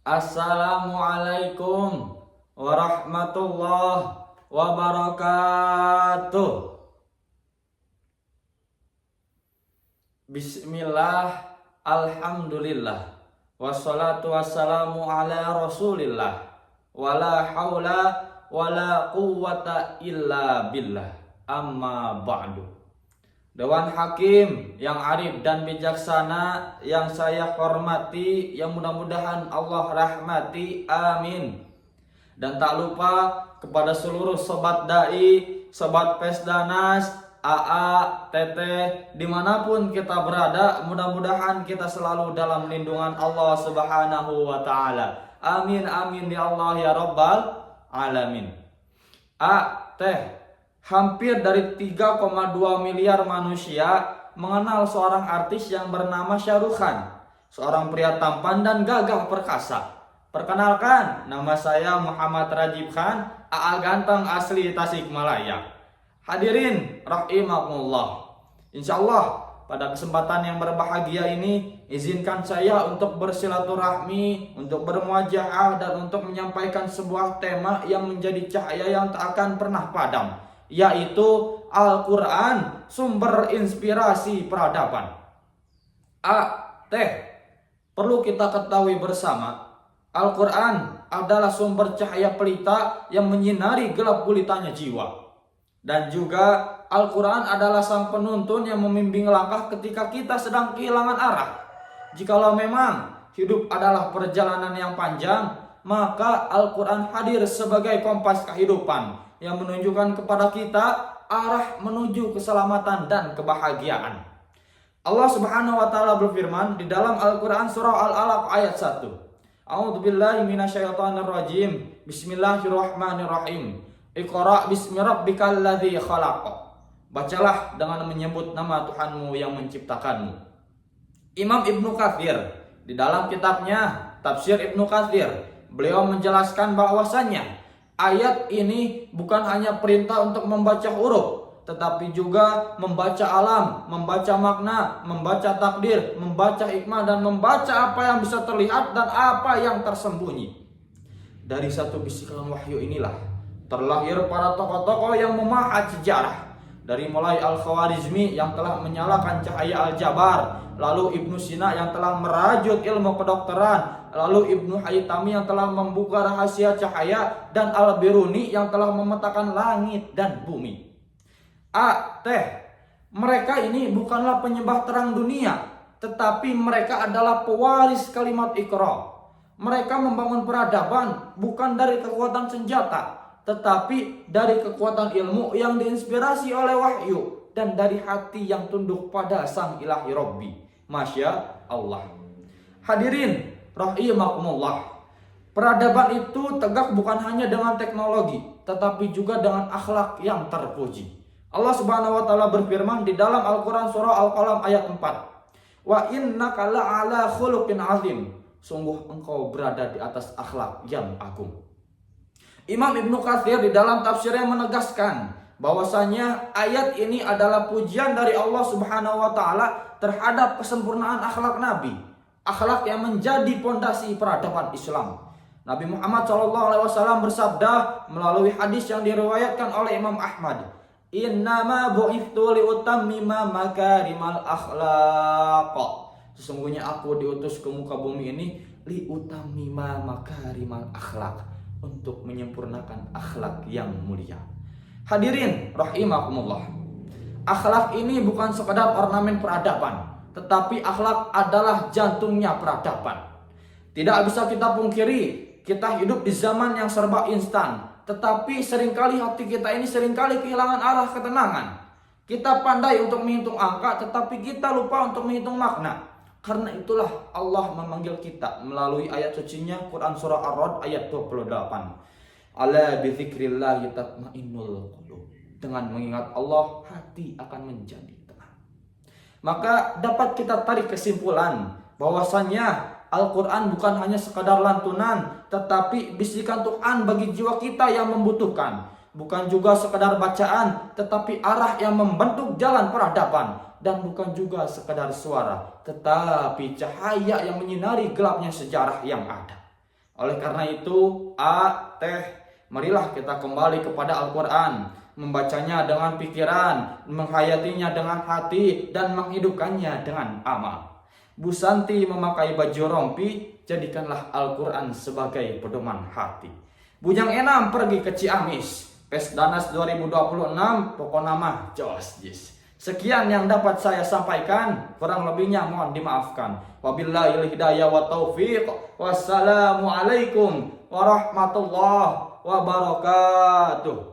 Assalamualaikum warahmatullahi wabarakatuh. Bismillah, alhamdulillah, wassalatu wassalamu ala rasulillah, wala haula wala quwwata illa billah, amma ba'du. Dewan Hakim yang arif dan bijaksana yang saya hormati, yang mudah-mudahan Allah rahmati, amin. Dan tak lupa kepada seluruh sobat dai, sobat Pesdanas, AA, Teteh, dimanapun kita berada, mudah-mudahan kita selalu dalam lindungan Allah Subhanahu wa Ta'ala. Amin amin ya Allah ya Rabbal alamin. Teh, hampir dari 3,2 miliar manusia mengenal seorang artis yang bernama Shahrukh Khan, seorang pria tampan dan gagah perkasa. Perkenalkan, nama saya Muhammad Rajib Khan, AA ganteng asli Tasikmalaya. Hadirin rahimakumullah. Insyaallah pada kesempatan yang berbahagia ini, izinkan saya untuk bersilaturahmi, untuk bermuajaah, dan untuk menyampaikan sebuah tema yang menjadi cahaya yang tak akan pernah padam, yaitu Al-Quran, sumber inspirasi peradaban. Perlu kita ketahui bersama, Al-Quran adalah sumber cahaya pelita yang menyinari gelap gulitanya jiwa. Dan juga Al-Quran adalah sang penuntun yang membimbing langkah ketika kita sedang kehilangan arah. Jikalau memang hidup adalah perjalanan yang panjang, maka Al-Quran hadir sebagai kompas kehidupan yang menunjukkan kepada kita arah menuju keselamatan dan kebahagiaan. Allah Subhanahu wa Ta'ala berfirman di dalam Al-Quran surah Al-Alaq ayat 1. A'udzubillahi minasyaitonirrajim. Bismillahirrahmanirrahim. Iqra' bismi rabbikal ladzi khalaq. Bacalah dengan menyebut nama Tuhanmu yang menciptakanmu. Imam Ibnu Katsir di dalam kitabnya Tafsir Ibnu Katsir, beliau menjelaskan bahwasannya ayat ini bukan hanya perintah untuk membaca huruf, tetapi juga membaca alam, membaca makna, membaca takdir, membaca hikmah, dan membaca apa yang bisa terlihat dan apa yang tersembunyi. Dari satu bisikan wahyu inilah terlahir para tokoh-tokoh yang memahat sejarah. Dari mulai Al-Khawarizmi yang telah menyalakan cahaya Al-Jabar, lalu Ibnu Sina yang telah merajut ilmu kedokteran, lalu Ibnu Haytami yang telah membuka rahasia cahaya, dan Al-Biruni yang telah memetakan langit dan bumi. Mereka ini bukanlah penyembah terang dunia, tetapi mereka adalah pewaris kalimat Iqra. Mereka membangun peradaban bukan dari kekuatan senjata, tetapi dari kekuatan ilmu yang diinspirasi oleh wahyu dan dari hati yang tunduk pada Sang Ilahi Rabbi. Masya Allah. Hadirin rahimakumullah. Peradaban itu tegak bukan hanya dengan teknologi, tetapi juga dengan akhlak yang terpuji. Allah Subhanahu wa Ta'ala berfirman di dalam Al-Quran surah Al-Qalam ayat 4. Wa innaka la'ala khuluqin azim. Sungguh engkau berada di atas akhlak yang agung. Imam Ibnu Katsir di dalam tafsirnya menegaskan bahwasanya ayat ini adalah pujian dari Allah Subhanahu wa Ta'ala terhadap kesempurnaan akhlak Nabi, akhlak yang menjadi pondasi peradaban Islam. Nabi Muhammad SAW bersabda melalui hadis yang diriwayatkan oleh Imam Ahmad, "Innama bu'ithtu liutammima makarimal akhlaq." Sesungguhnya aku diutus ke muka bumi ini liutammima makarimal akhlaq, untuk menyempurnakan akhlak yang mulia. Hadirin rahimakumullah. Akhlak ini bukan sekadar ornamen peradaban, tetapi akhlak adalah jantungnya peradaban. Tidak bisa kita pungkiri, kita hidup di zaman yang serba instan, tetapi seringkali hati kita ini seringkali kehilangan arah ketenangan. Kita pandai untuk menghitung angka, tetapi kita lupa untuk menghitung makna. Karena itulah Allah memanggil kita melalui ayat sucinya Quran surah Ar-Ra'd ayat 28. Ala bizikrillahi tatmainnul qulub. Dengan mengingat Allah, hati akan menjadi tenang. Maka dapat kita tarik kesimpulan bahwasannya Al-Quran bukan hanya sekadar lantunan, tetapi bisikan Tuhan bagi jiwa kita yang membutuhkan. Bukan juga sekadar bacaan, tetapi arah yang membentuk jalan peradaban. Dan bukan juga sekadar suara, tetapi cahaya yang menyinari gelapnya sejarah yang ada. Oleh karena itu, marilah kita kembali kepada Al-Quran, membacanya dengan pikiran, menghayatinya dengan hati, dan menghidupkannya dengan amal. Bu Santi memakai baju rompi, jadikanlah Al-Quran sebagai pedoman hati. Bujang Enam pergi ke Ciamis, Pesdanas 2026, pokoknya mah jos jis. Sekian yang dapat saya sampaikan, kurang lebihnya mohon dimaafkan. Wabillahil hidayah wa taufiq. Wassalamualaikum warahmatullahi wabarakatuh.